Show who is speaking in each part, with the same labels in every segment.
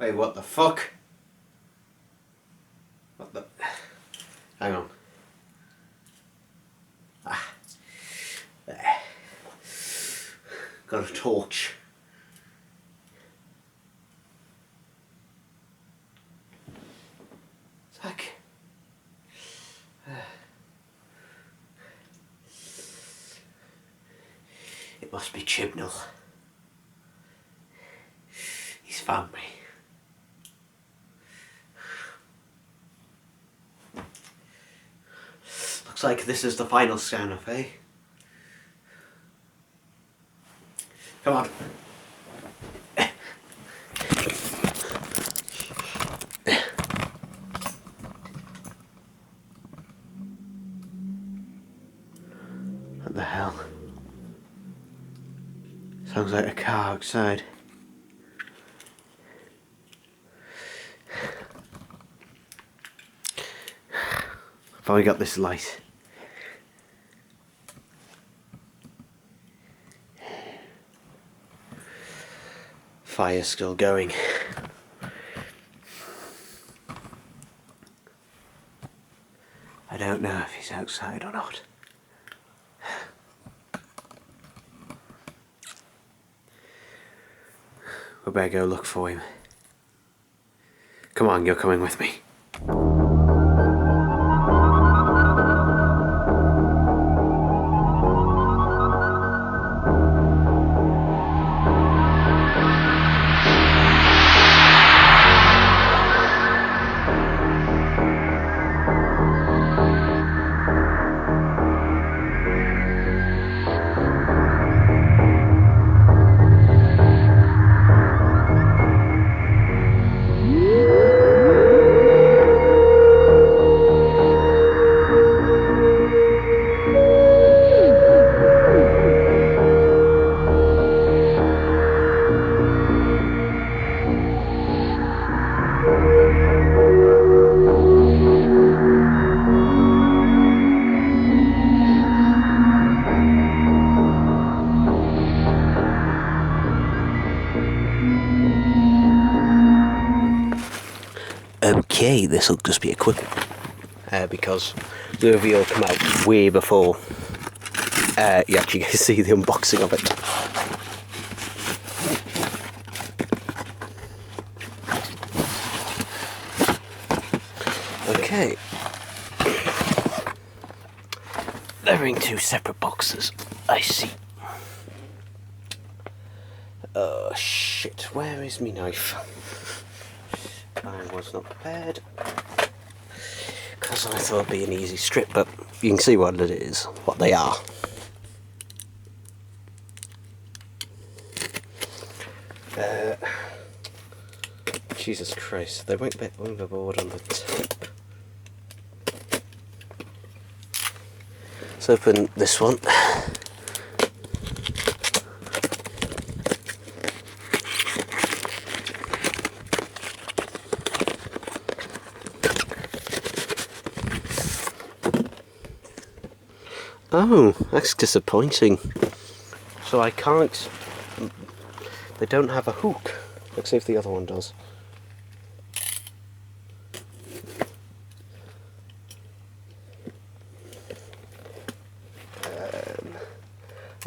Speaker 1: Wait, what the fuck? What the... Hang on. Ah. There. Got a torch. Zack. It must be Chibnall. He's found me. Looks like this is the final scan-off, eh? Come on. What the hell? Sounds like a car outside. I've only got this light. Fire's still going. I don't know if he's outside or not. We better go look for him. Come on, you're coming with me. Okay, this will just be a quick one, because the reveal will come out way before you actually see the unboxing of it. Okay, they're in two separate boxes, I see. Oh shit, where is me knife? I was not prepared because I thought it'd be an easy strip, but you can see what it is, what they are. Jesus Christ, they went a bit overboard on the tip. Let's open this one. Oh, that's disappointing. So I can't... They don't have a hook. Let's see if the other one does.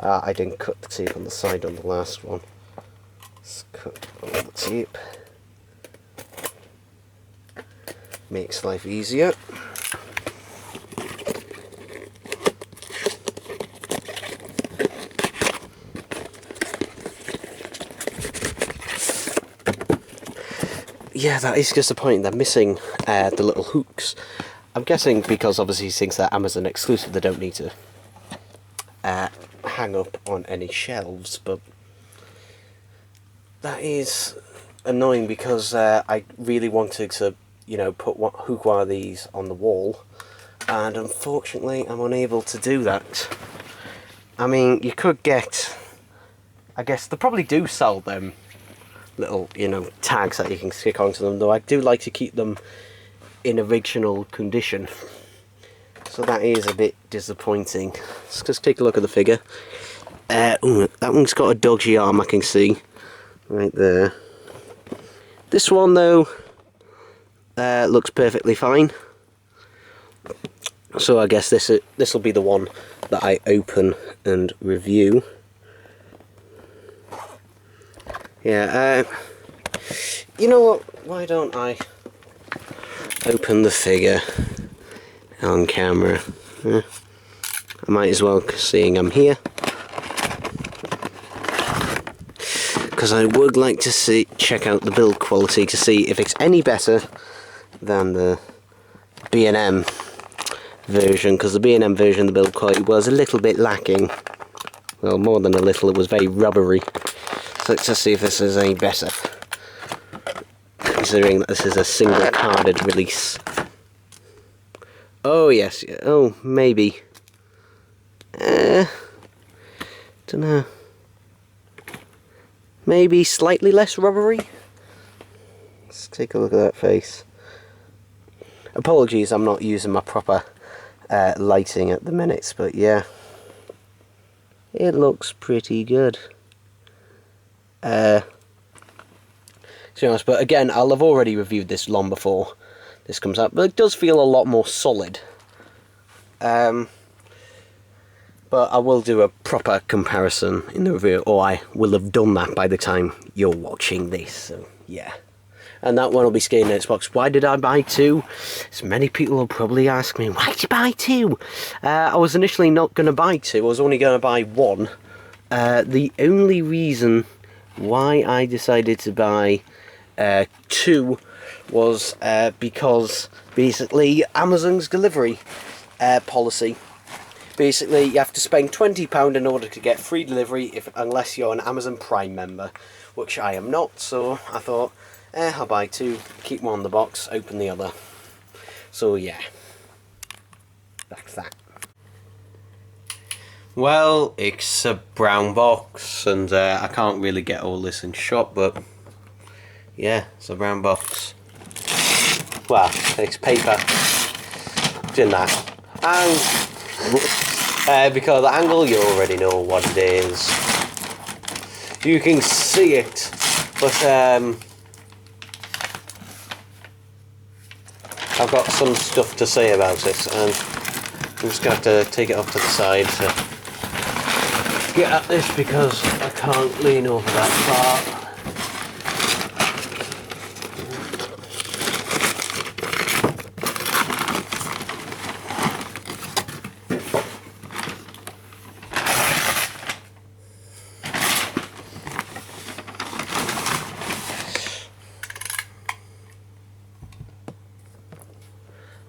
Speaker 1: I didn't cut the tape on the side on the last one. Let's cut all the tape. Makes life easier. Yeah, that is disappointing. They're missing the little hooks. I'm guessing because obviously since they're Amazon exclusive, they don't need to hang up on any shelves, but that is annoying because I really wanted to, you know, put hook one of these on the wall, and unfortunately I'm unable to do that. I mean, you could get, I guess they probably do sell them little, you know, tags that you can stick onto them, though I do like to keep them in original condition. So that is a bit disappointing. Let's just take a look at the figure. Ooh, that one's got a dodgy arm, I can see. Right there. This one though looks perfectly fine. So I guess this will be the one that I open and review. Yeah, you know what? Why don't I open the figure on camera? I might as well, seeing I'm here, because I would like to check out the build quality to see if it's any better than the B&M version, because the B&M version, the build quality was a little bit lacking. Well, more than a little, it was very rubbery. So let's see if this is any better, considering that this is a single carded release. Oh yes, oh maybe. Dunno. Maybe slightly less rubbery? Let's take a look at that face. Apologies, I'm not using my proper lighting at the minute, but yeah. It looks pretty good. To be honest, but again, I'll have already reviewed this long before this comes out, but it does feel a lot more solid. But I will do a proper comparison in the review, or I will have done that by the time you're watching this, so yeah. And that one will be skating in Xbox. Why did I buy two? So many people will probably ask me, why did you buy two? I was initially not going to buy two, I was only going to buy one. The only reason why I decided to buy two was because basically Amazon's delivery policy. Basically, you have to spend £20 in order to get free delivery unless you're an Amazon Prime member, which I am not, so I thought, I'll buy two, keep one in the box, open the other. So yeah, that's that. Well, it's a brown box, and I can't really get all this in shot, but yeah, it's a brown box. Well, it's paper. Doing that. And because the angle, you already know what it is. You can see it, but I've got some stuff to say about it, and I'm just going to have to take it off to the side to get at this because I can't lean over that far.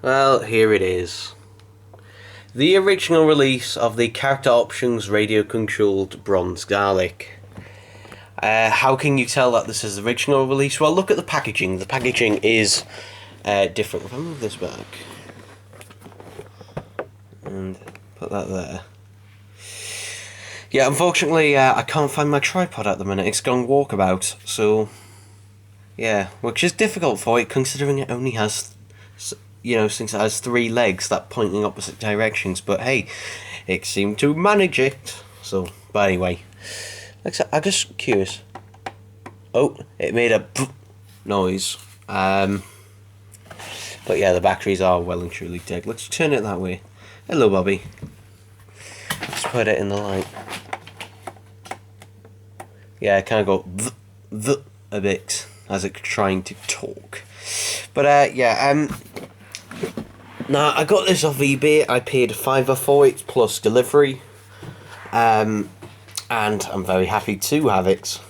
Speaker 1: Well, here it is. The original release of the Character Options radio-controlled Bronze Garlic. How can you tell that this is the original release? Well, look at the packaging. The packaging is different. If I move this back and put that there. Yeah, unfortunately, I can't find my tripod at the minute. It's gone walkabout, so yeah, which is difficult for it considering it only has, you know, since it has 3 legs that point in opposite directions, but hey, it seemed to manage it. So, but anyway, I'm just curious. Oh, it made a noise. But yeah, the batteries are well and truly dead. Let's turn it that way. Hello, Bobby. Let's put it in the light. Yeah, kind of go a bit as it's trying to talk. But yeah, now I got this off eBay. I paid £5 for it plus delivery, and I'm very happy to have it.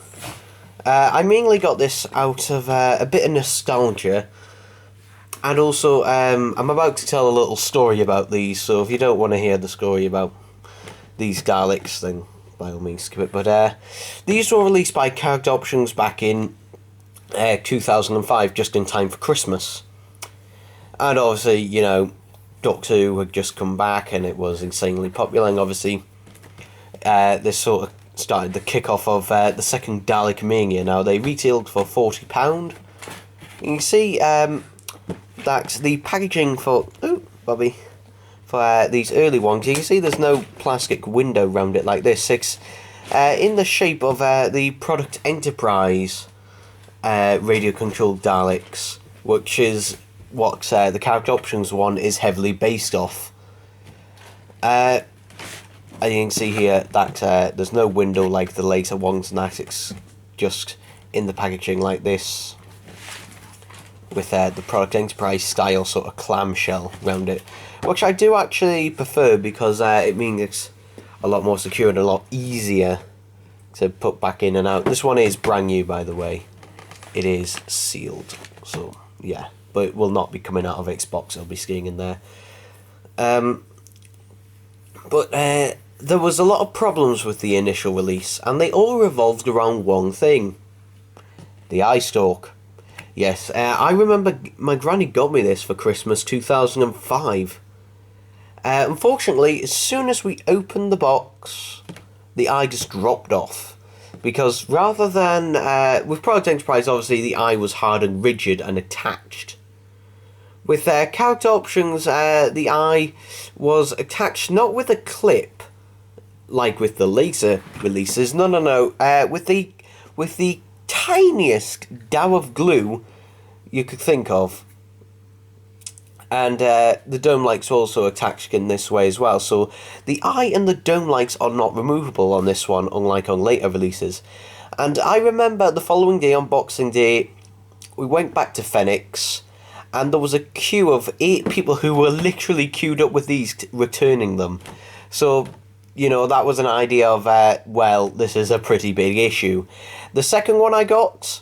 Speaker 1: I mainly got this out of a bit of nostalgia, and also I'm about to tell a little story about these. So if you don't want to hear the story about these garlics, then by all means skip it. But these were released by Character Options back in 2005, just in time for Christmas. And obviously, you know, Doctor Who had just come back and it was insanely popular, and obviously this sort of started the kick-off of the second Dalek Mania. Now, they retailed for £40. You can see that the packaging for... Oh, Bobby. For these early ones, you can see there's no plastic window around it like this. It's in the shape of the product Enterprise.
Speaker 2: radio controlled Daleks, which is what the character options one is heavily based off. As you can see here, that there's no window like the later ones, and that it's just in the packaging like this, with the Product Enterprise style sort of clamshell around it, which I do actually prefer because it means it's a lot more secure and a lot easier to put back in and out. This one is brand new, by the way. It is sealed, so yeah, but it will not be coming out of its box. It'll be staying in there. But there was a lot of problems with the initial release, and they all revolved around one thing: the eye stalk. Yes, I remember my granny got me this for Christmas 2005. Unfortunately, as soon as we opened the box, the eye just dropped off. Because rather than, with Product Enterprise, obviously the eye was hard and rigid and attached. With character options, the eye was attached not with a clip, like with the laser releases. No. With the tiniest dab of glue you could think of. And the dome lights are also attached in this way as well. So the eye and the dome lights are not removable on this one, unlike on later releases. And I remember the following day, on Boxing Day, we went back to Phoenix, and there was a queue of 8 people who were literally queued up with these, returning them. So, you know, that was an idea of, well, this is a pretty big issue. The second one I got,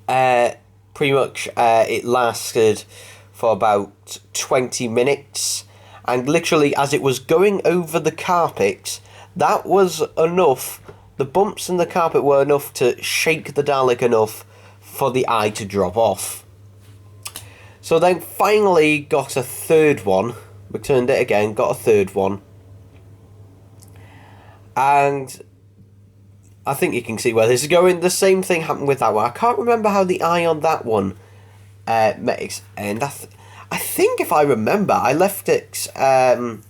Speaker 2: pretty much, it lasted for about 20 minutes, and literally as it was going over the carpet, that was enough. The bumps in the carpet were enough to shake the Dalek enough for the eye to drop off. So then finally got a third one, returned it again, got a third one, and I think you can see where this is going. The same thing happened with that one. I can't remember how the eye on that one met its end. I think if I remember, I left it on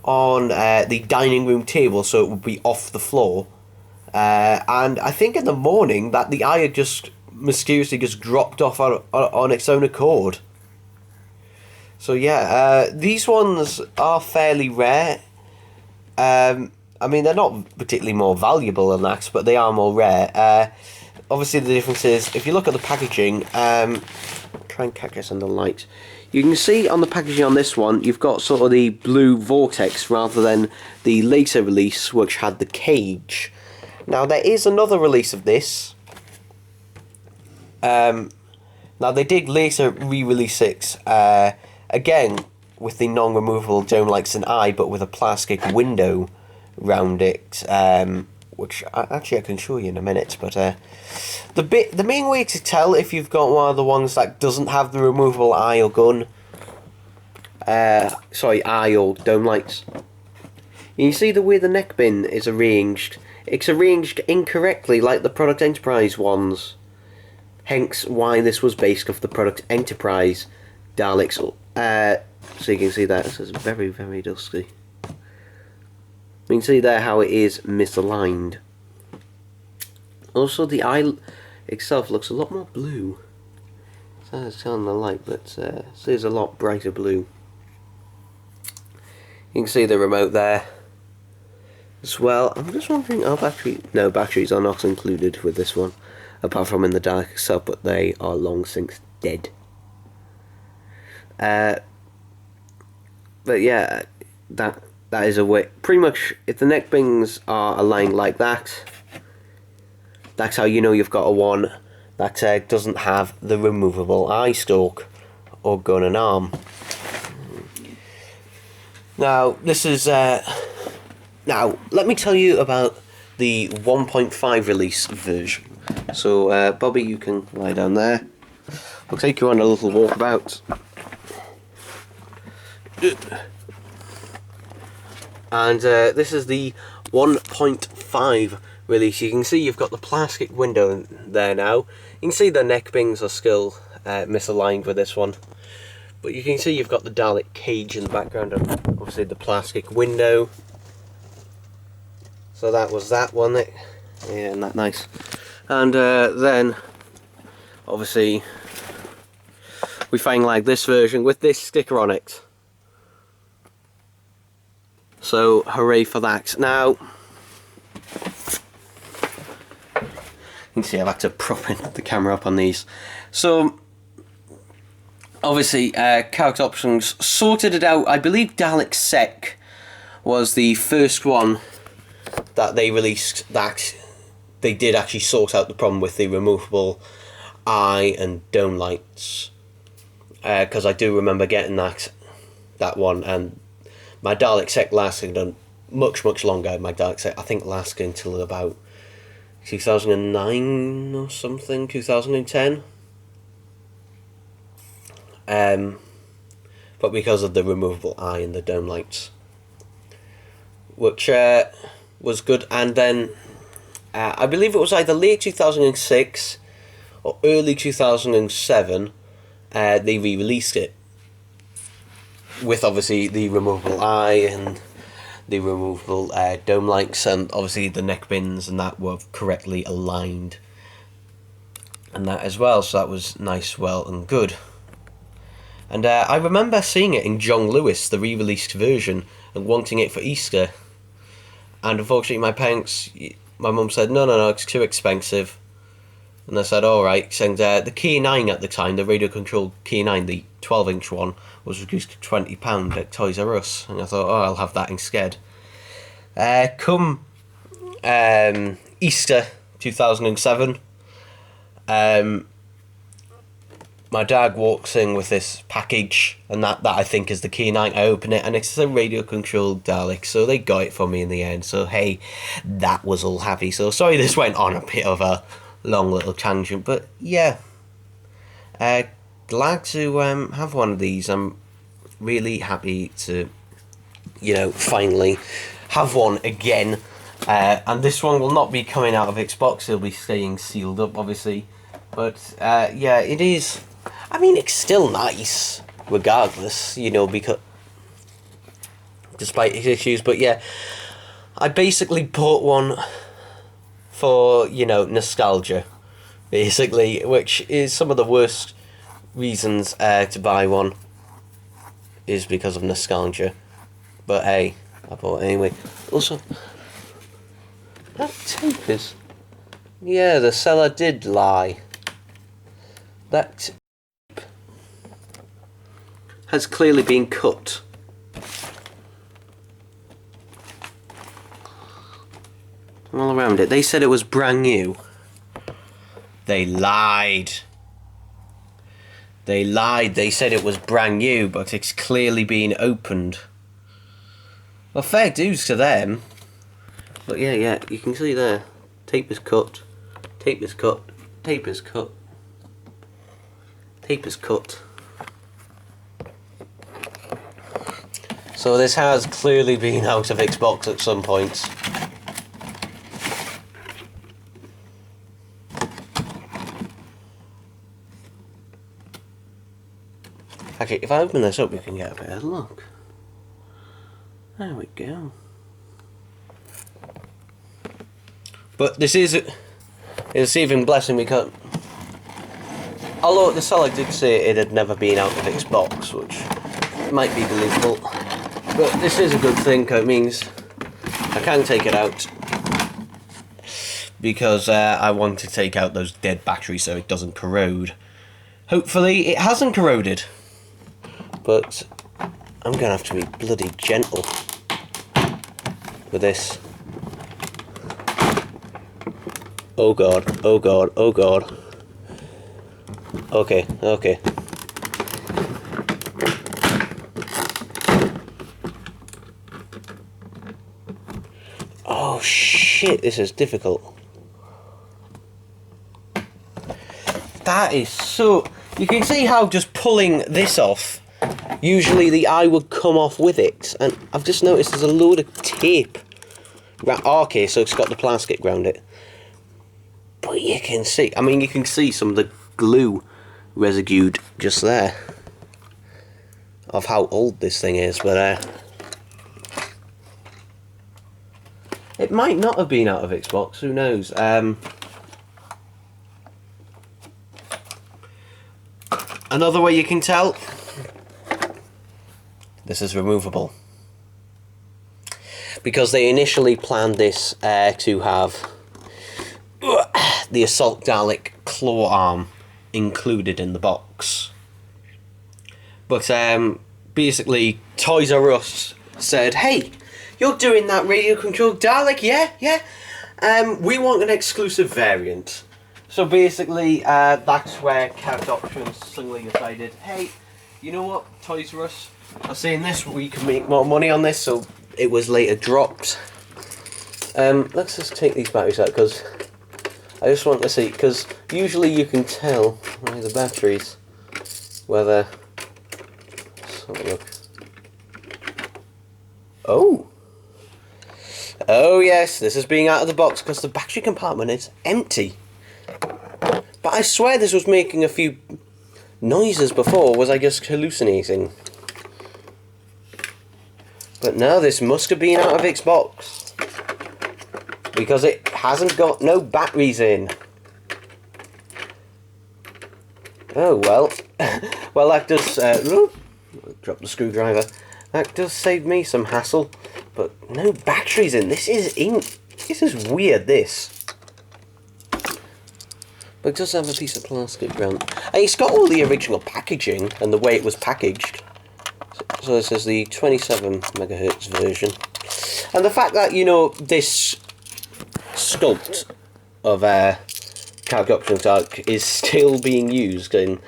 Speaker 2: the dining room table so it would be off the floor. And I think in the morning that the eye had just mysteriously just dropped off on its own accord. So yeah, these ones are fairly rare. I mean, they're not particularly more valuable than that, but they are more rare. Obviously, the difference is, if you look at the packaging, try and catch us under the light. You can see on the packaging on this one, you've got sort of the blue vortex rather than the later release, which had the cage. Now, there is another release of this. Now, they did later re-release it, again, with the non-removable dome lights and eye, but with a plastic window round it, which actually I can show you in a minute. But the main way to tell if you've got one of the ones that doesn't have the removable eye or gun, eye or dome lights, you see the way the neck bin is arranged. It's arranged incorrectly, like the Product Enterprise ones. Hence why this was based off the Product Enterprise Daleks. So you can see that this is very, very dusty. You can see there how it is misaligned. Also, the eye itself looks a lot more blue. It's on the light, but it is a lot brighter blue. You can see the remote there as well. I'm just wondering, no, batteries are not included with this one, apart from in the Dalek itself, but they are long since dead. But yeah, that is a way. Pretty much, if the neck bings are aligned like that, that's how you know you've got a one that doesn't have the removable eye stalk or gun and arm. Now, this is now let me tell you about the 1.5 release version. So, Bobby, you can lie down there. I'll take you on a little walkabout. And this is the 1.5 release. You can see you've got the plastic window there now. You can see the neck bings are still misaligned with this one. But you can see you've got the Dalek cage in the background and obviously the plastic window. So that was that one. Yeah, isn't that nice? And then, obviously, we find like this version with this sticker on it. So, hooray for that. Now, you can see I've had to prop the camera up on these. So, obviously, character options sorted it out. I believe Dalek Sec was the first one that they released that they did actually sort out the problem with the removable eye and dome lights. Because I do remember getting that one, and my Dalek Sec lasted much longer. My Dalek Sec, I think, lasted until about 2009 or something, 2010. But because of the removable eye and the dome lights, which was good. And then I believe it was either late 2006 or early 2007 they re-released it with obviously the removable eye and the removable dome lights, and obviously the neck bins and that were correctly aligned and that as well, so that was nice, well and good. And I remember seeing it in John Lewis, the re-released version, and wanting it for Easter. And unfortunately my mum said, no, it's too expensive. And I said, alright. And the Key 9 at the time, the radio controlled Key 9, the 12-inch one, was reduced to £20 at Toys R Us. And I thought, I'll have that instead. Come Easter 2007, my dad walks in with this package, and that I think is the Key 9. I open it, and it's a radio-controlled Dalek, so they got it for me in the end. So, hey, that was all happy. So, sorry this went on a bit of a long little tangent, but, yeah. Glad to have one of these. I'm really happy to, finally have one again. And this one will not be coming out of Xbox, it'll be staying sealed up, obviously. But, yeah, it is... I mean, it's still nice, regardless, because... despite its issues, but yeah. I basically bought one for, nostalgia, basically, which is some of the worst reasons to buy one, is because of nostalgia. But hey, I bought it anyway. Also, that tape is... yeah, the seller did lie. That has clearly been cut. All around it. They said it was brand new. They lied. They lied. They said it was brand new, but it's clearly been opened. Well, fair dues to them. But yeah, you can see there. Tape is cut. Tape is cut. Tape is cut. Tape is cut. So this has clearly been out of Xbox at some point. Actually, if I open this up, we can get a better look. There we go. But this is a receiving blessing, because although the seller did say it had never been out of Xbox, which might be believable, but this is a good thing, because it means I can take it out, because I want to take out those dead batteries so it doesn't corrode. Hopefully it hasn't corroded, but I'm going to have to be bloody gentle with this. Oh god, oh god, oh god. Okay. Oh shit, this is difficult. That is so... you can see how just pulling this off, usually the eye would come off with it, and I've just noticed there's a load of tape. Okay, so it's got the plastic around it. But you can see, you can see some of the glue residue just there of how old this thing is, but it might not have been out of Xbox, who knows. Another way you can tell, this is removable. Because they initially planned this to have the Assault Dalek claw arm included in the box. But basically Toys R Us said, hey, you're doing that radio controlled Dalek, yeah? We want an exclusive variant. So basically that's where Character Options suddenly decided, hey, you know what, Toys R Us are saying this, we can make more money on this, so it was later dropped. Let's just take these batteries out, because I just want to see, because usually you can tell by the batteries whether... Let's have a look. Oh yes, this is being out of the box because the battery compartment is empty. But I swear this was making a few noises before. Was I just hallucinating? But no, this must have been out of its box, because it hasn't got no batteries in. Oh well. Well, that does drop the screwdriver. That does save me some hassle, but no batteries in. This is weird, this. But it does have a piece of plastic around. And it's got all the original packaging and the way it was packaged. So this is the 27 megahertz version. And the fact that, you know, this sculpt of Character Options Dark is still being used in,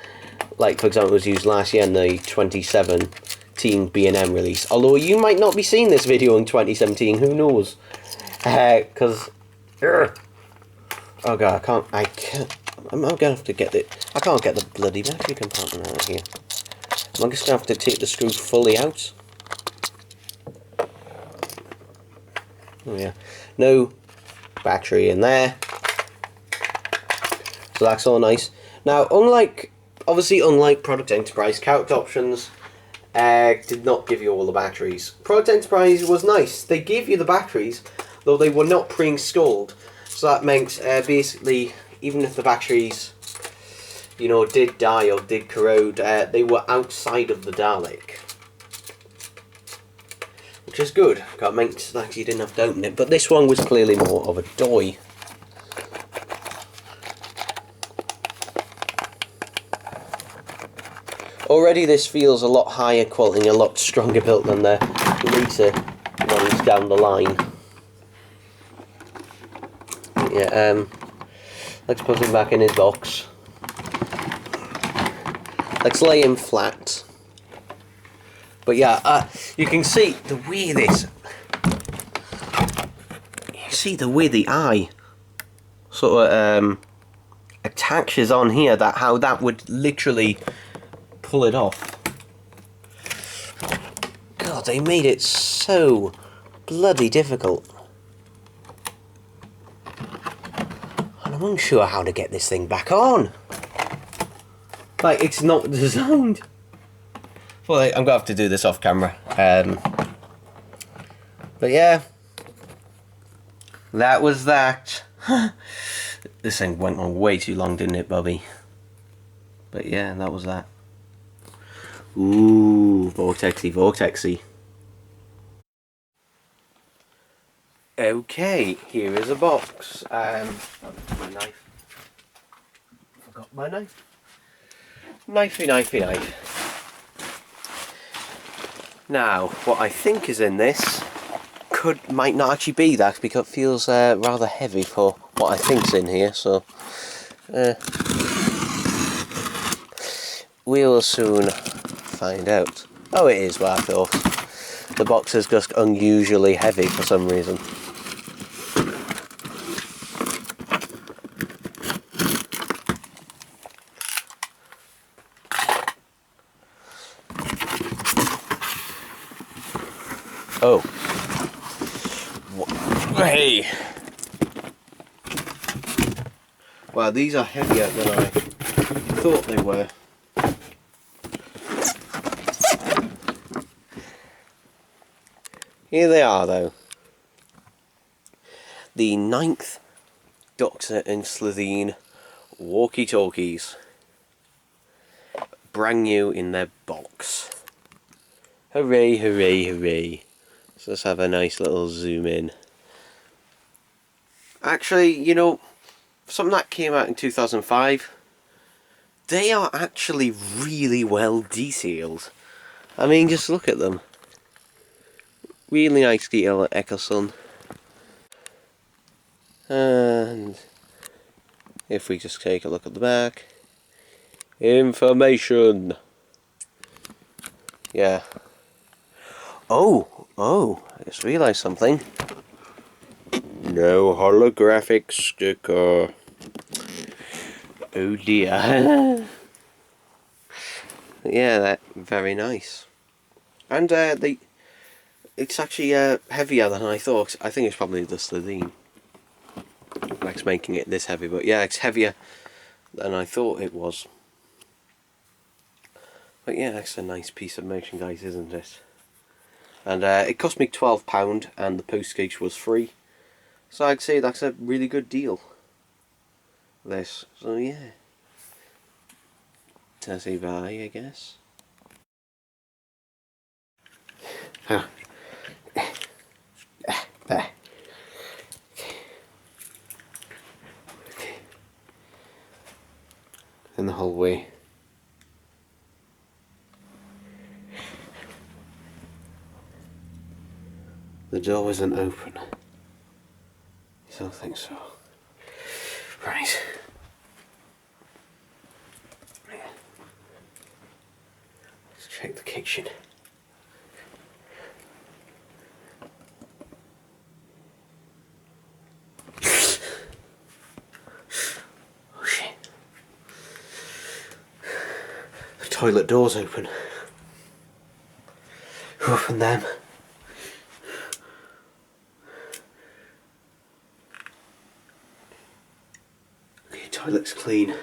Speaker 2: like, for example, it was used last year in the 2017 B&M release. Although you might not be seeing this video in 2017, who knows? Because... oh god, I'm gonna have to get it. I can't get the bloody battery compartment out of here. I'm just gonna have to take the screw fully out. Oh yeah, no battery in there. So that's all nice. Now, unlike Product Enterprise, Character Options did not give you all the batteries. Product Enterprise was nice. They gave you the batteries, though they were not pre-installed. So that meant basically, even if the batteries, you know, did die or did corrode, they were outside of the Dalek. Which is good, because it meant that you didn't have to open it. But this one was clearly more of a toy. Already this feels a lot higher quality, a lot stronger built than the later ones down the line. Yeah, let's put him back in his box. Let's lay him flat. But yeah, you can see the way this... You see the way the eye sort of attaches on here, that how that would literally pull it off. God, they made it so bloody difficult. And I'm unsure how to get this thing back on. Like, it's not designed. Well, I'm gonna have to do this off camera. But yeah, that was that. This thing went on way too long, didn't it, Bobby? But yeah, that was that. Ooh, vortexy, vortexy. Okay, here is a box. My knife. Forgot my knife. Knifey, knifey, knife. Now, what I think is in this might not actually be that, because it feels rather heavy for what I think's in here. So we'll soon find out. Oh, it is what I thought. The box is just unusually heavy for some reason. Oh. Hey! Wow, these are heavier than I thought they were. Here they are, though. The 9th Doctor and Slitheen walkie-talkies. brand new in their box. Hooray, hooray, hooray. So let's have a nice little zoom in. Actually, you know, something that came out in 2005, they are actually really well detailed. I mean, just look at them. Really nice detail at Eckerson. And if we just take a look at the back, information. Yeah. Oh, I just realised something. No holographic sticker. Oh dear. Yeah, that very nice. And it's actually heavier than I thought. I think it's probably just the theme that's making it this heavy, but yeah, it's heavier than I thought it was. But yeah, that's a nice piece of merchandise, isn't it? And it cost me £12 and the postage was free. So I'd say that's a really good deal. This. So yeah. Tessie bye, I guess. Huh. There. Okay. In the hallway. The door isn't open. You don't think so? Right. Let's check the kitchen. Oh shit. The toilet door's open. Who opened them? Okay, toilet's clean.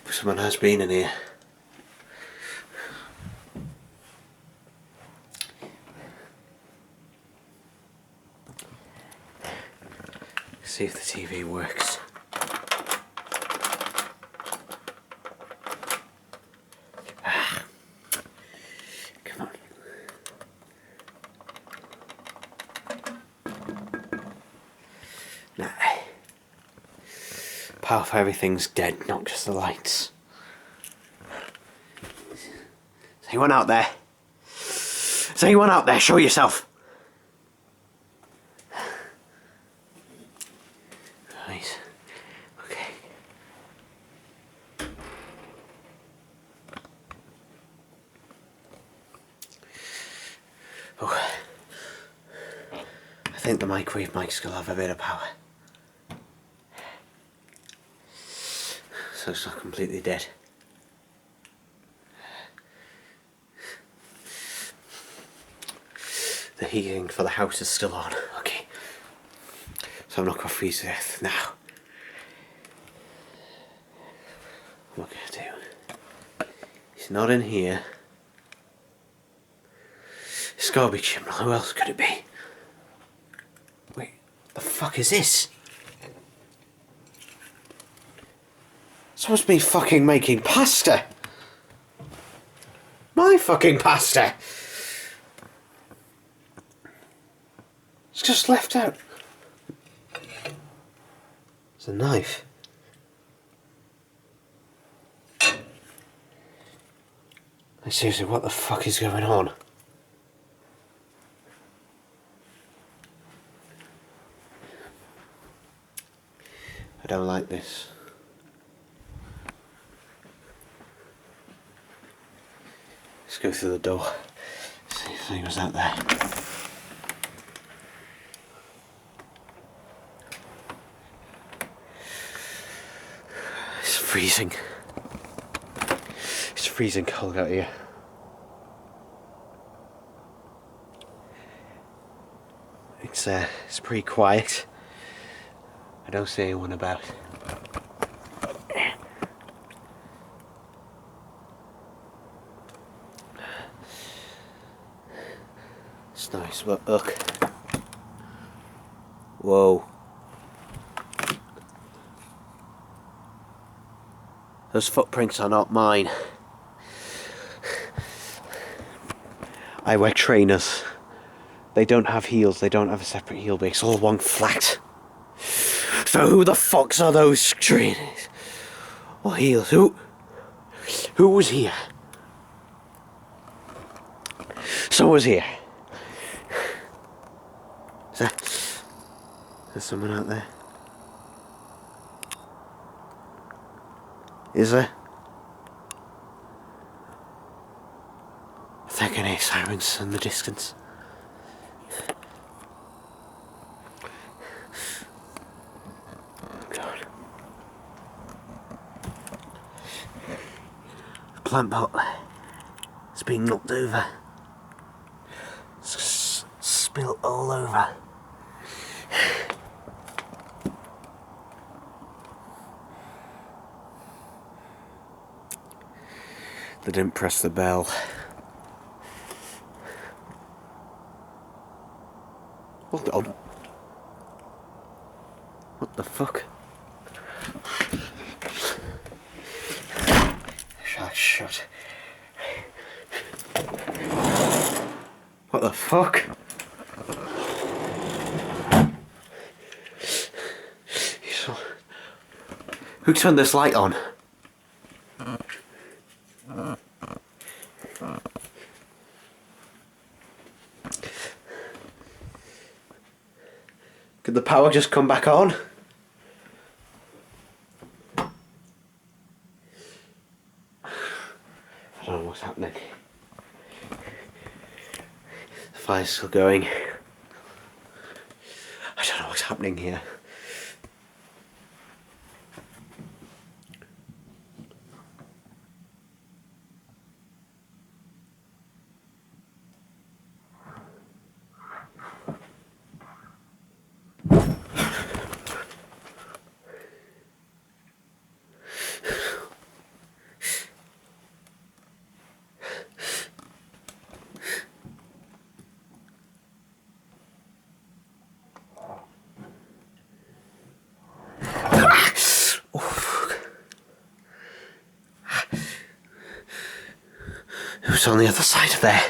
Speaker 2: But someone has been in here. See if the TV works. Come on. Nah. Power for everything's dead, not just the lights. Is anyone out there? Is anyone out there? Show yourself! Right. Okay. Oh. I think the microwave might still have a bit of power. So it's not completely dead. The heating for the house is still on. Okay. So I'm not going to freeze to death now. What can I do? He's not in here. It's gotta be Chimney. Who else could it be? Wait, the fuck is this? Someone's been fucking making pasta. My fucking pasta. It's just left out. It's a knife. Like, seriously, what the fuck is going on? I don't like this. Let's go through the door. See if anyone's out there. It's freezing. It's freezing cold out here. It's pretty quiet. I don't see anyone about. It's nice, but look. Whoa.
Speaker 1: Those footprints are not mine. I wear trainers. They don't have heels, they don't have a separate heel base, it's all one flat. So who the fucks are those trainers? Or heels? Who was here? Someone was here. There's someone out there. Is there? I think I hear sirens in the distance. God. The plant pot is being knocked over. Spilt all over. They didn't press the bell. Hold on. What the fuck? Shut. What the fuck? Who turned this light on? Could the power just come back on? I don't know what's happening. The fire's still going. I don't know what's happening here. Who's on the other side of there?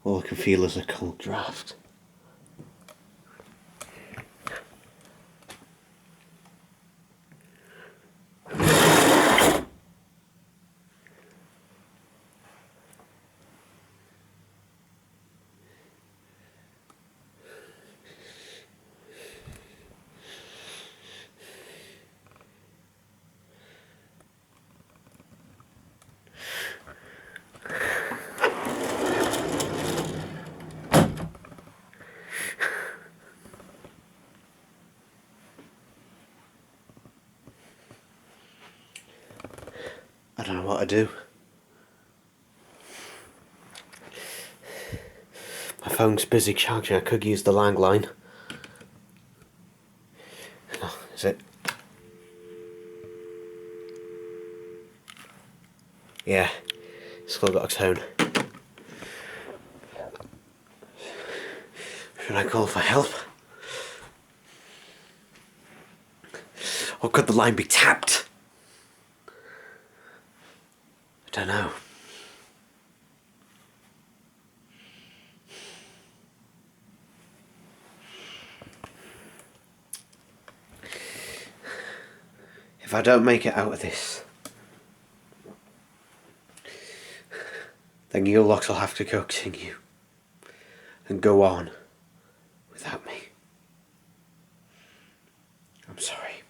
Speaker 1: All I can feel is a cold draft. I don't know what to do. My phone's busy charging, I could use the landline. Oh, is it? Yeah, still got a tone. Should I call for help? Or could the line be tapped? I don't know. If I don't make it out of this, then you lot will have to continue and go on without me. I'm sorry.